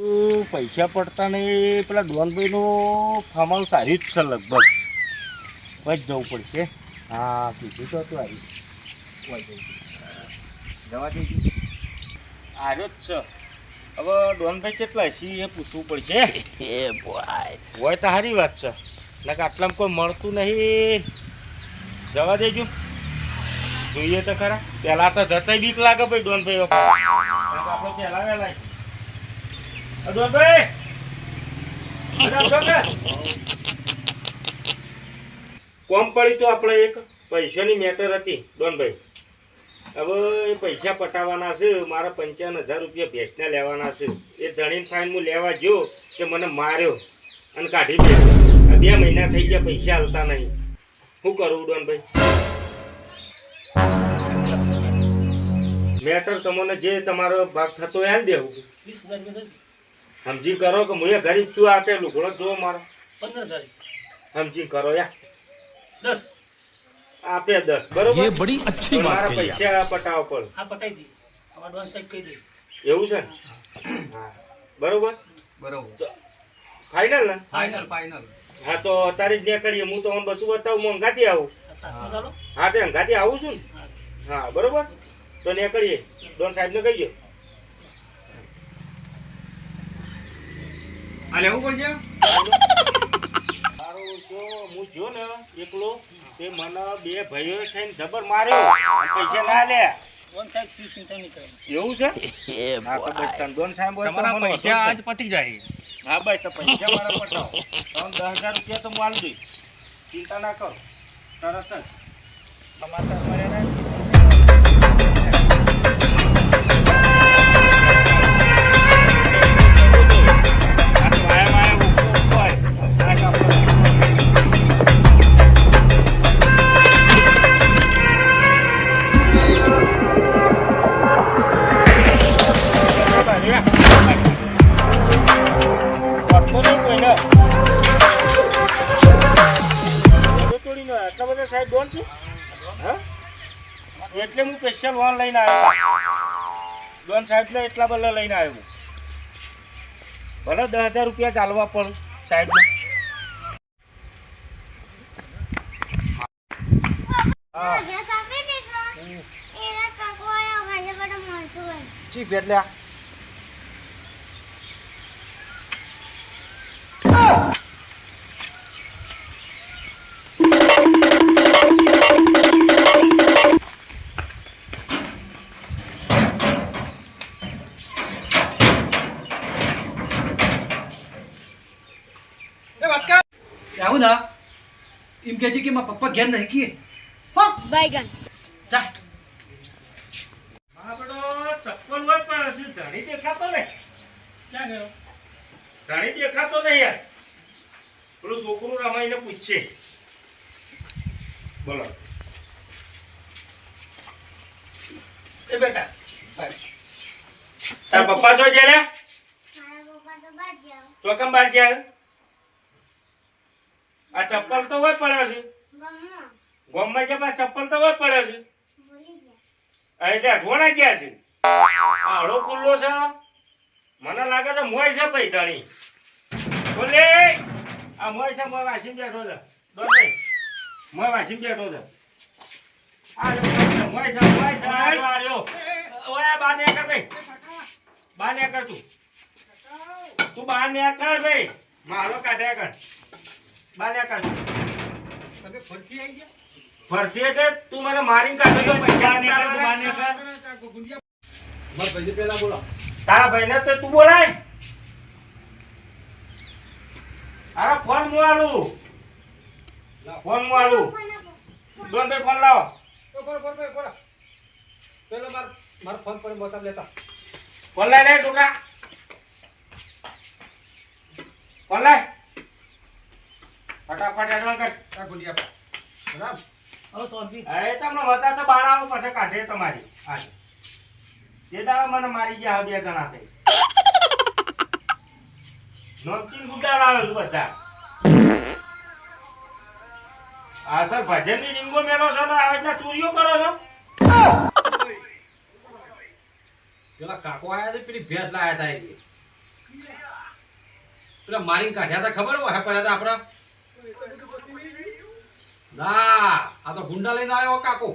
પૈસા પડતા નહીં. પેલા ડોનભાઈનું ફાર્મ હાઉસ આવ્યું જ છે લગભગ. વચ જવું પડશે. હા કીધું તો હતું આવ્યું. જવા દેજો. આવ્યો જ છે. હવે ડોનભાઈ કેટલા છે એ પૂછવું પડશે. એ હોય તો સારી વાત છે. એટલે આટલામાં કોઈ મળતું નહીં. જવા દેજો. જોઈએ તો ખરા. પહેલાં તો જતાય બીક લાગે ભાઈ ડોનભાઈ આપણે પહેલાં વહેલા ડોનભાઈ કોમ પડી તો આપણે એક પૈસાની મેટર હતી ડોનભાઈ. હવે એ પૈસા પટાવવાના છે. મારા 55,000 રૂપિયા ભેંસના લેવાના છે. એ ધણીને ફાઇન હું લેવા ગયો કે મને માર્યો અને કાઢી દે. 2 મહિના થઈ ગયા પૈસા હાલતા નહીં. શું કરું ડોનભાઈ? મેટર તમને જે તમારો ભાગ થતો હોય હાલ દેવું. સમજી કરો કે હું ગરીબ છું. આપે લુગડો જો મારો 15,000 સમજી કરો યાર. 10 આપે 10 બરોબર. ये बड़ी अच्छी बात है. પૈસા પટાવો પડે. હા પટાઈ દી. અમાર ડોન સાહેબ કહી દે. એવું છે હા બરોબર બરોબર. ફાઇનલ ને? ફાઇનલ. હા તો તારીખ ને કરીએ. હું તો બધું બતાવું. હું અંગાથી આવું. હા તે અંગાથી આવું છું ને. હા બરોબર તો ને કરીએ. ડોન સાહેબ ને કહીએ. આ લેવું પડશે. મારો જો હું જો ને એકલો તે મને 2 ભાઈઓ થઈને જબર માર્યો. પૈસા ના લે. ડોન સાહેબ ચિંતા નહીં કરે. એવું છે? હા તો બસ તન ડોન સાહેબ હોય તો પૈસા આજ પતી જાય. હા બસ તો પૈસા મારા પટાવો. 10,000 રૂપિયા તો હું આલી દઈશ. ચિંતા ના કરો. તરત જ સમાચાર મળ્યા ને. એટલે હું સ્પેશિયલ વાન લઈને આવ્યો. ડોન સાહેબ ને એટલા બધા લઈને આવ્યો. ભલે 10,000 રૂપિયા ચાલવા પણ સાહેબને. ચીફ એટલે આવું ના એમ કહે છે કે મારા પપ્પા ઘેર નહીં કીએ बैगन જા આપણો ચપ્પલ હોય પણ શું ધણી દેખાતો ને? ક્યાં ગયો? ધણી દેખાતો નહીં યાર. પેલું છોકરું રમાઈને પૂછશે. બોલો એ બેટા તાર પપ્પા જો છે લે? ચોકમ બાર ગયા. આ ચપ્પલ તો હોય પડ્યો છે. ગોમમાં છે પણ ચપ્પલ તો હોય પડ્યો છે. એટલે અઠવાડા ગયા છે. આડો ખુલ્લો છે. મને લાગે છે મોય છે પૈતાણી. બોલે આ મોય છે. મોય વાસીમ બેઠો છે. દોડે મોય વાસીમ બેઠો છે. આ મોય છે. મોય છે. આર્યો ઓય બહાર ને કર ભાઈ. બહાર ને કર તું બહાર ને કર ભાઈ. મારો કાઢ્યા કર. બહાર ને કર. તમે ફરતી આવી ગયા? ફરતી એટલે તું મને મારીને કાઢો તો પૈસા ને કર. બહાર ને કર. મારા ભાઈ પહેલા બોલો. તારા ભાઈને તો તું બોલાય. અરે ફોન મુ આલું. ફોન મુ આલું. ડોન ભાઈ ફોન લાવો. પેલો મારો ફોન પર મોસાબ લેતા. ફોન લાય લે ટુકા. ફોન લાય. ફટાફટ એડવાન્સ કર. આ ગુંડિયા બરાબર હવે તો અંધી એ તમને વતા તો બહાર આવો પછી કાઢે તમારી. આજે જે દાડા મને મારી ગયા 2 જણા થઈ. નોકરી ગુડા લાવે છે બધા. આ સર ભજનની રીંગો મેલો છો ને આવી રીતના ચોરીઓ કરો છો. પેલા કાકો આયા છે પેલી ભેંસ લાયા હતા એ પેલા મારીને કાઢ્યા હતા ખબર હોય પડ્યા હતા આપડા ના આ તો ગુંડા લઈને આવ્યો કાકો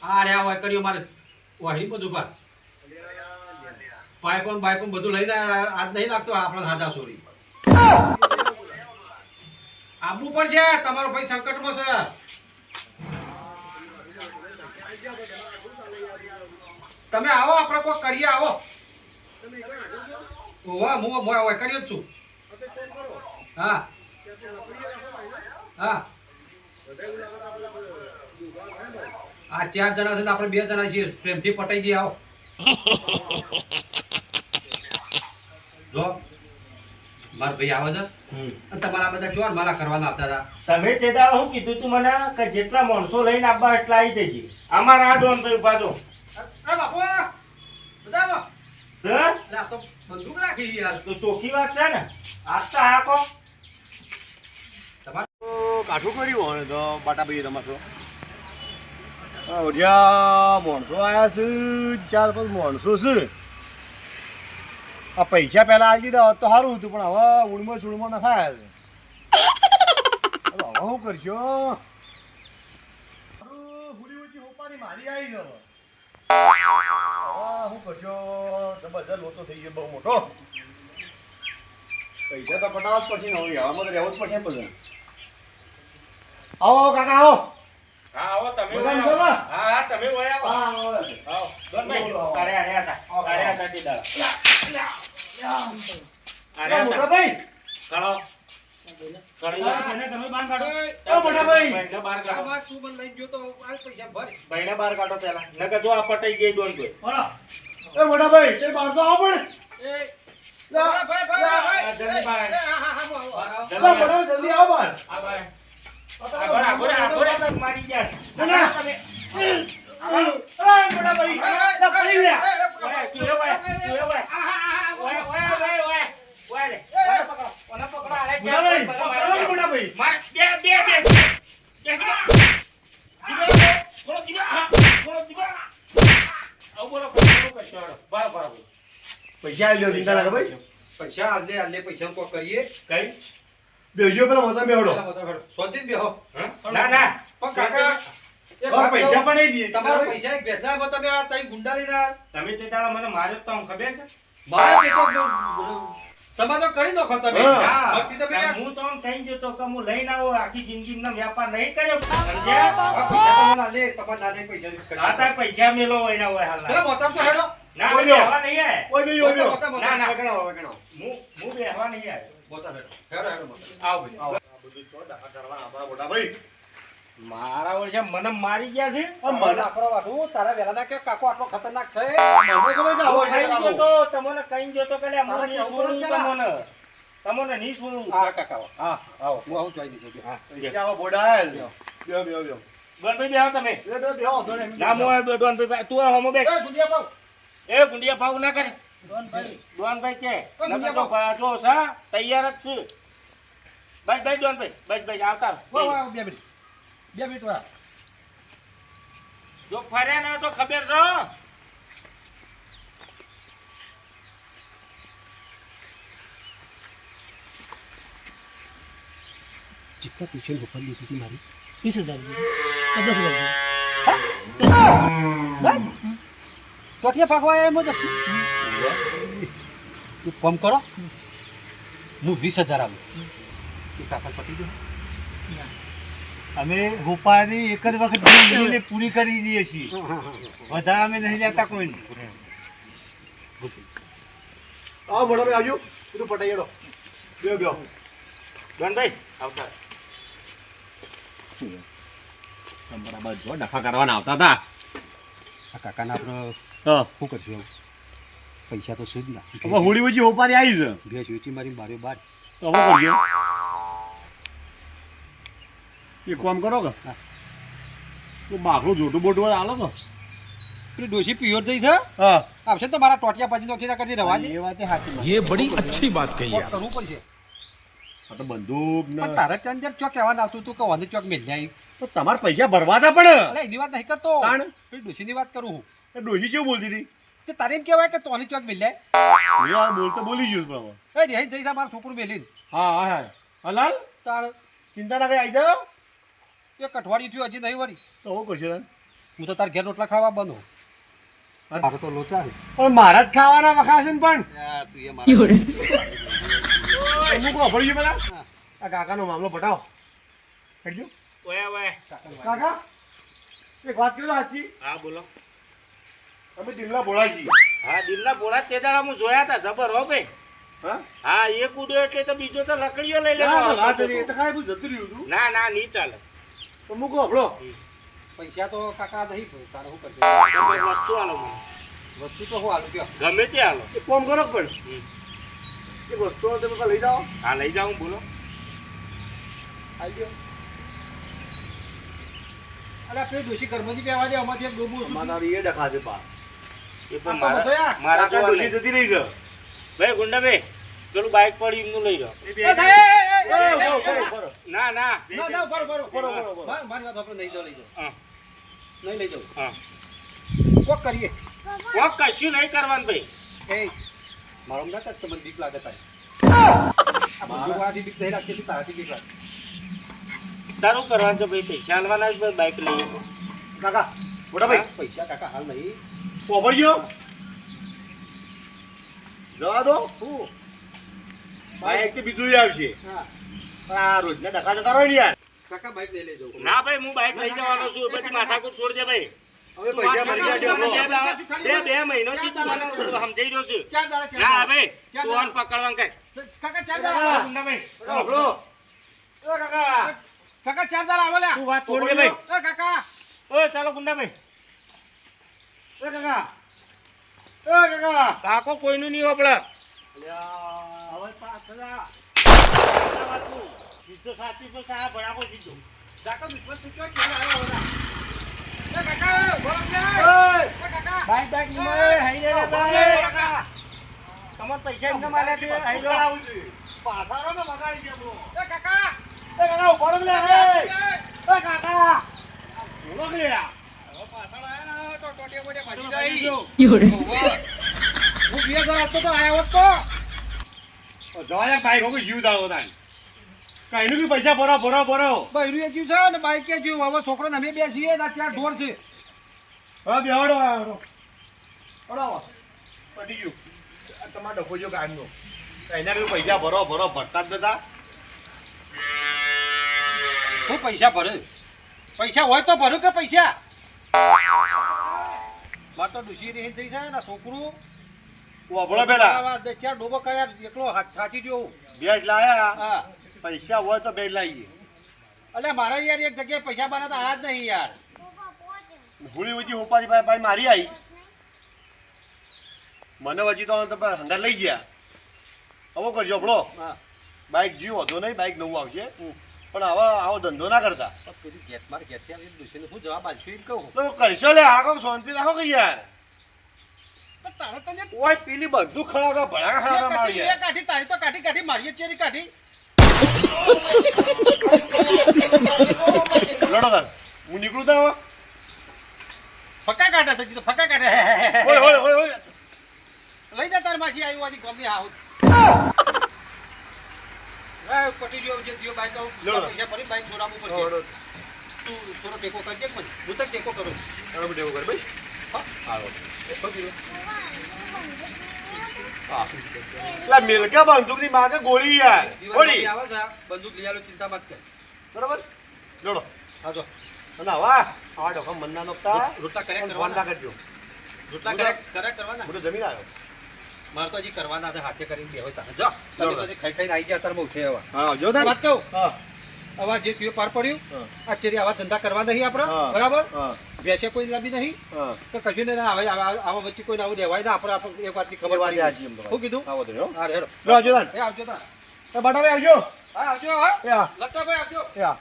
આ રે હોય કર્યો મારે વાહી બધું બાદ પાઇપન બાઇપન બધું લઈને આજ નહીં લાગતો આપણા હાજા સોરી આપવું પડશે તમારો ભાઈ સંકટમાં છે તમે આવો આપણે કોઈ કરીએ આવો ઓવા હું કર્યો જ છું હા હા આ 4 જણા છે ને આપણે 2 જણા છીએ પ્રેમથી પટાઈ દઈએ આવો જો માર ભાઈ આવે છે અને તમારા બધા જોર મારા કરવાના આવતા હતા તમે તે દાડો શું કીધું તું મને કે જેટલા માણસો લઈને આવવા એટલા આવી જજે અમારા આ ડોન ભાઈ ઉભા છો અરે બાપુ બધા સર આ તો બંદૂક રાખી યાર તો ચોખ્ખી વાત છે ને આજ તો હાકો કાઠું કર્યું હોય તો બાટાભાઈ તમારો જ્યાં માણસો આવ્યા છે 4-5 માણસો છે આ પૈસા પહેલા આવી દીધા હોત તો સારું હતું પણ હવે ઉડમાં ચૂડમાં નખાયા છે હવે શું કરશો હુડી ઉડી હોપાની મારી આવી ગયો હવે શું કરશો જબરજસ્ત લોચો થઈ ગયો બહુ મોટો પૈસા તો પટાવવા જ પડશે ને હવે હવામાં તો રહેવું જ પડશે ને બધું આવો કાકા આવો હા આવો તમે બધાને આવો. બોલો. હા હા તમે ઓય આવો આવો આવો ડોન ભાઈ બોલો, આવો. અરે હતા તે દાડો અરે મોટા ભાઈ કરો કરી ને તમે બહાર કાઢો ઓ મોટા ભાઈ. ભાઈને બહાર કાઢો આ શું બન લઈને ગયો તો આ પૈસા ભર ભાઈને બહાર કાઢો પેલા નકર જો આ પટાઈ ગઈ ડોન ભાઈ બોલો એ મોટા ભાઈ તે બહાર તો આવો પણ એ લા, ભાઈ લા, જલ્દી બહાર આવો. લા, મોટા ભાઈ જલ્દી આવો બહાર આ ભાઈ આગળ મારી ગયા છે. ના. તમે મોટા ભાઈ લા, પડી ગયા ઓય, તું એ ઓય, તું એ ઓય. ઓય, ઓય, ઓય, ઓય. ઓય રે, ઓય પકડો, ઓને પકડો, આલે મોટા ભાઈ પકડો મોટા ભાઈ માર, બે. જીવે, બોલો, જીવે, હા, બોલો, જીવે. આવું બોલો, કરશો, બરાબર. પૈસા આવી લ્યો ચિંતા ના કરો ભાઈ પૈસા આલે પૈસા કો કરીએ કઈ? બેહજો પેલા મોટા બેહડો સોધી જ બેહો હા? ના, ના. પણ કાકા એક બસ વાત પૈસા કહું, પણ નહીં દીએ તમારા પૈસા એક બેઠા તમે આ તઈ ગુંડા લઈને આ તમે તે દાડા મને માર્યો તો તમને ખબર છે? મારે તે તો સમાધાન કરી નાખો તમે હા. ભક્તિ તમે અને હું તમને કહી જતો કે હું લઈને આવો આખી જિંદગીનો વ્યાપાર નહીં કર્યો સમજ્યા? આ પૈસા તમે ના લે તમારે ના લે પૈસા કરી આ તાર પૈસા મેલો હોય ના હોય હાલ પેલા મોચામ તો હેડો ના ઓય હું લ્યો. બેહવા નહીં આયો. ઓય બેહી ઓય બેહી મોટા ના, ના. વગણાવો વગણાવો હું બેહવા નહીં આયો. મોચામ હેડો હેડો મોચામ આવો ભાઈ. આ બધું છો ડાકા કરવાના આપણા મોટા ભાઈ મારા વર્ષે મને મારી ગયા છે મને આપણો વાઢું તારા વેલા ના કે કાકો આટલો ખતરનાક છે મને ખબર છે આવો કહી છે ગયો તો તમને કહી ગયો તો કે લે, હું તારા નહીં કેવું છોડું પડે તમને તમને નહીં છોડું હા કાકા આવો. હા આવો હું આવું જોઈ દીધું હા પૈસા આવો બોડાય બેહો બેહો બેહો ડોનભાઈ બેહો તમે બેહો તો ને ના હું આવ્યો ડોનભાઈ તું આ હોમો બેઠ એ ગુંડિયા પાવ એ ગુંડિયા ભાવ ના કરે ડોનભાઈ કે પણ નકર ગુંડિયા તો જો સા તૈયાર જ છું બસ ડોનભાઈ બસ આવતા રહો. વાહ વાહ 2 મિનિટ વાહ જો ફર્યા ને તો ખબર છે जितना ट्यूशन ऊपर ली थी मारी 20,000 10,000 बस ટોટિયા પાકવા એમ જ હશે એક કામ કરો હું 20,000 આલું કે કાકા પટી ગયો અમે રૂપાની એક જ વખત જિંદગીને પૂરી કરી દઈએ છીએ વધારે અમે નહીં જતા કોઈ આવો મોટા ભાઈ આવજો બધું પટાઈ ગયો બેહો બેહો ડોનભાઈ આવતા રહો. બરાબર જો ડખા કરવાના આવતા હતા આ કાકાના આપણે હા શું કરશું પૈસા તો શું જ ના હવે હોળી વચ્ચે હોપારી આવી છે ભેંસ વેચી મારી બારે બાર તો હવે કરજો એક કામ કરો કે હા. તો બાકડું જોટું બોટું આલો કે પેલી ડોશી પિયોર થઈ છે હા આવશે તો મારા ટોટિયા પછી નો કીધા કરતી રવા દે એ વાત સાચી ये बड़ी अच्छी बात कही કોક आप કરવું પડશે આ તો બંદૂક ને પણ તારે ચંદર ચોક કહેવાનું આવતું તું કે વાંધે ચોક મેલ જાય તો તમારે પૈસા ભરવા હતા પણ અલે એની વાત નહીં કરતો તાણ? પેલી ડોશીની વાત કરું હું એ ડોશી કેવું બોલતી હતી તે તારે એમ કહેવાય કે તોની ચોક મિલે યાર બોલતો બોલી ગયો પણ એ રહી જઈશ મારું છોકરું મેલીને હા હા હા હલાલ તાળ ચિંતા ના કરી આવી જાઓ એ કઠવાડી થયું હજી નહીં વળી તો હું કરશે હું તો તાર ઘેર રોટલા ખાવા બંધ મારે તો લોચા છે પણ મારા જ ખાવાના વખા છે ને પણ તું એ મારા અમુક વાપરી ગયો પેલા આ કાકાનો મામલો પટાવો હેડજો ઓય ઓય કાકા એક વાત કહો સાચી હા બોલો અમે દિલના ભોળા છીએ હા દિલના બોળા તે દાડા હું જોયા હતા જબર હો ભાઈ હા હા એક ઉડ્યો એટલે તો બીજો તો લકડીઓ લઈ ના, લેવાનો વાત હતો. નથી. એ તો કાંઈ બધું જતું રહ્યું હતું ના ના નહીં ચાલે તો મૂકો આપણો પૈસા તો કાકા નહીં તારે શું કરશે તમે વસ્તુ આલો મને વસ્તુ તો હું આલું કયો ગમે તે આલો એક કામ કરો પણ એક વસ્તુ તમે કાં લઈ જાઓ હા લઈ જાઉં બોલો આવી ગયો અરે આપણે ડોશી ઘરમાંથી બેવા દે અમારથી એક ડોબું હતું. મારા એ ડખા છે પા એ પણ આ તો બધો યાર. મારા કાકા જોવા ડોશી નહીં. જતી રહી છે ભાઈ ગુંડાભાઈ પેલું બાઇક પડી એમનું લઈ જાઓ એ બે એ ભાઈ, એ, બરો. ના ના ના, બરો, બરો. બરો. મારી વાત આપણે નહીં જાઓ, લઈ જાઓ. હા નહીં લઈ જાઓ. હા કોક કરીએ. કોક કશું નહીં કરવાનું ભાઈ એ, મારો મત જ તમને બીક લાગે તારે. આ બંદૂકવાળાથી બીક નહીં લાગતી, એટલે તારાથી બીક લાગે. તારું કરવાનું છે ભાઈ પૈસા આલવાના જ ભાઈ બાઇક લઈએ કાકા મોટા ભાઈ પૈસા કાકા હાલ નહીં. ઓભર ગયો જવા દો હું? બાઈક થી બીજું ય આવશે હા. પણ આ રોજના ડખા જતા રહો ને યાર કાકા બાઈક લઈ લેજો. ના ભાઈ હું બાઇક લઈ જવાનો છું બધી માથાકૂટ છોડ દે ભાઈ હવે પૈસા ભરી ગયા બે ઢેબલો. મહિનોથી તું મને સમજાઈ રહ્યો છું ચાર દાડા, ચાર ના દાડા. ભાઈ ચાર તું આને પકડવાનું કર કાકા ચાર કાકા. દાડા. ગુંડાભાઈ ઓભરો. એ કાકા કાકા ચાર દાડા આવો લ્યા. તું વાત છોડ દે ભાઈ એ કાકા. ઓય ચાલો ગુંડાભાઈ એ કાકા એ કાકા કાકો કોઈનું નહીં વાપરા અલ્યા હવે પાછળ સીધો સાચી તો સા ભરાવો સીધો કાકા દુશ્મન છૂટ્યો, કેમ આવ્યો બધા? એ કાકા, બોલો કે? ઓય એ કાકા. બાઈક બાઈક નિમય હાઈ રે ભાઈ. ભાઈ તમાર પૈસા એમને માલ્યા છે હાઈ લો આવું છે પાછારો ને બગાડી ગયા બરો. એ કાકા. એ કાકા ઉભો રહો લે એ કાકા બોલો કે યાર હવે પાછળ આયા ને તો ટોટિયા બોટિયા ભાજી જાય. જો હું 2000 આપતો તો આયા હોત તો. જવાયા બાઈક હોગી જીવ દાવો તાન કઈનું કે પૈસા ભરો ભરો ભરો બૈરું એ જીવ છે ને બાઈક એ જીવ. હવે છોકરો ને અમે બેસીએ ને ત્યાં ઢોર છે. હવે બેહડો આવડો બરાબર પટી ગયું આ તમારો ડખો જો ગામનો કઈના કે પૈસા ભરો ભરો ભરતા જ નતા હું પૈસા ભરે. પૈસા હોય તો ભરું કે પૈસા? મારે તો ડૂસી રહી જઈ છે ને છોકરું. વાપરો પેલા બે ચાર ડોબો કયા એકલો સાચી દ્યો. બેજ લાયા હા. પૈસા હોય તો બેજ લાવીએ અલે મારા યાર એક જગ્યાએ પૈસા બનાવતા આ જ નહીં યાર. ભૂલી વચ્ચે ઉપાડી ભાઈ મારી આવી મને વચ્ચે તો હંગાર લઈ ગયા હવે કરજો આપણો હા. બાઈક જીવ હતો નહીં બાઈક નવું આવશે પણ હવે આવો ધંધો ના કરતા પેલી ગેટ મારે ગેટ ત્યાં ડૂસીને હું જવાબ આલશું એમ કહું. તો કરશો લે આગો શાંતિ રાખો કે યાર પણ તારે તને ઓય પેલી બધું ખડાવતા ભડાકા ખડાવતા મારી એ યાર કાઢી તારી તો કાઢી મારીએ ચેરી કાઢી. લડો તાર હું નીકળું તા હવે ફકા કાઢે સજી તો ફકા કાઢે. ઓય ઓય ઓય ઓય લઈ જા તાર માસી આવી વાળી ગમી આવું. એ પટી ગયો જે દિયો બાઈક આવું. લો. પૈસા ભરી બાઈક છોડાવવું પડશે. તું થોડો ટેકો કરજે મને. હું તો ટેકો કરું. હવે બધું એવું કર ભાઈ હા. હાલો લા મિલકા બંદૂકની માગે ગોળી યાર ગોળી દિવાળી આવે છે બંદૂક લઈ આલો, ચિંતા મત કર. બરાબર જોડો હા જો અને હવા આ ડોકા મન્ના નોકતા રોટલા કર્યા ફોન ના કરવાના. કરજો રોટલા કર્યા કરવાના. હું તો જમીન આવ્યો મારે તો હજી કરવાના છે, હાથે કરીને બે હોય તારે. જો તમે તો હજી ખાઈ ખાઈને આવી ગયા તારે બહુ છે હવે. હા આવજો તાર વાત કહું, હા હવે જે થયું પાર પડ્યું. હા. આ ચેરી આવા ધંધા કરવા નહીં આપણે, હા. બરાબર? હા વેચે કોઈ લાવી નહીં હા તો કશું ને આવે આવા વચ્ચે કોઈ આવું દેવાય ના. આપણે એક વાતની ખબર વાત પડી સાચી એમ તો શું કીધું? આવો તો હો હા હેડો. લો આવજો તાર એ આવજો તાર. બટાભાઈ આવજો હા આવજો હા. એ હા લટ્ટાભાઈ આવજો. એ હા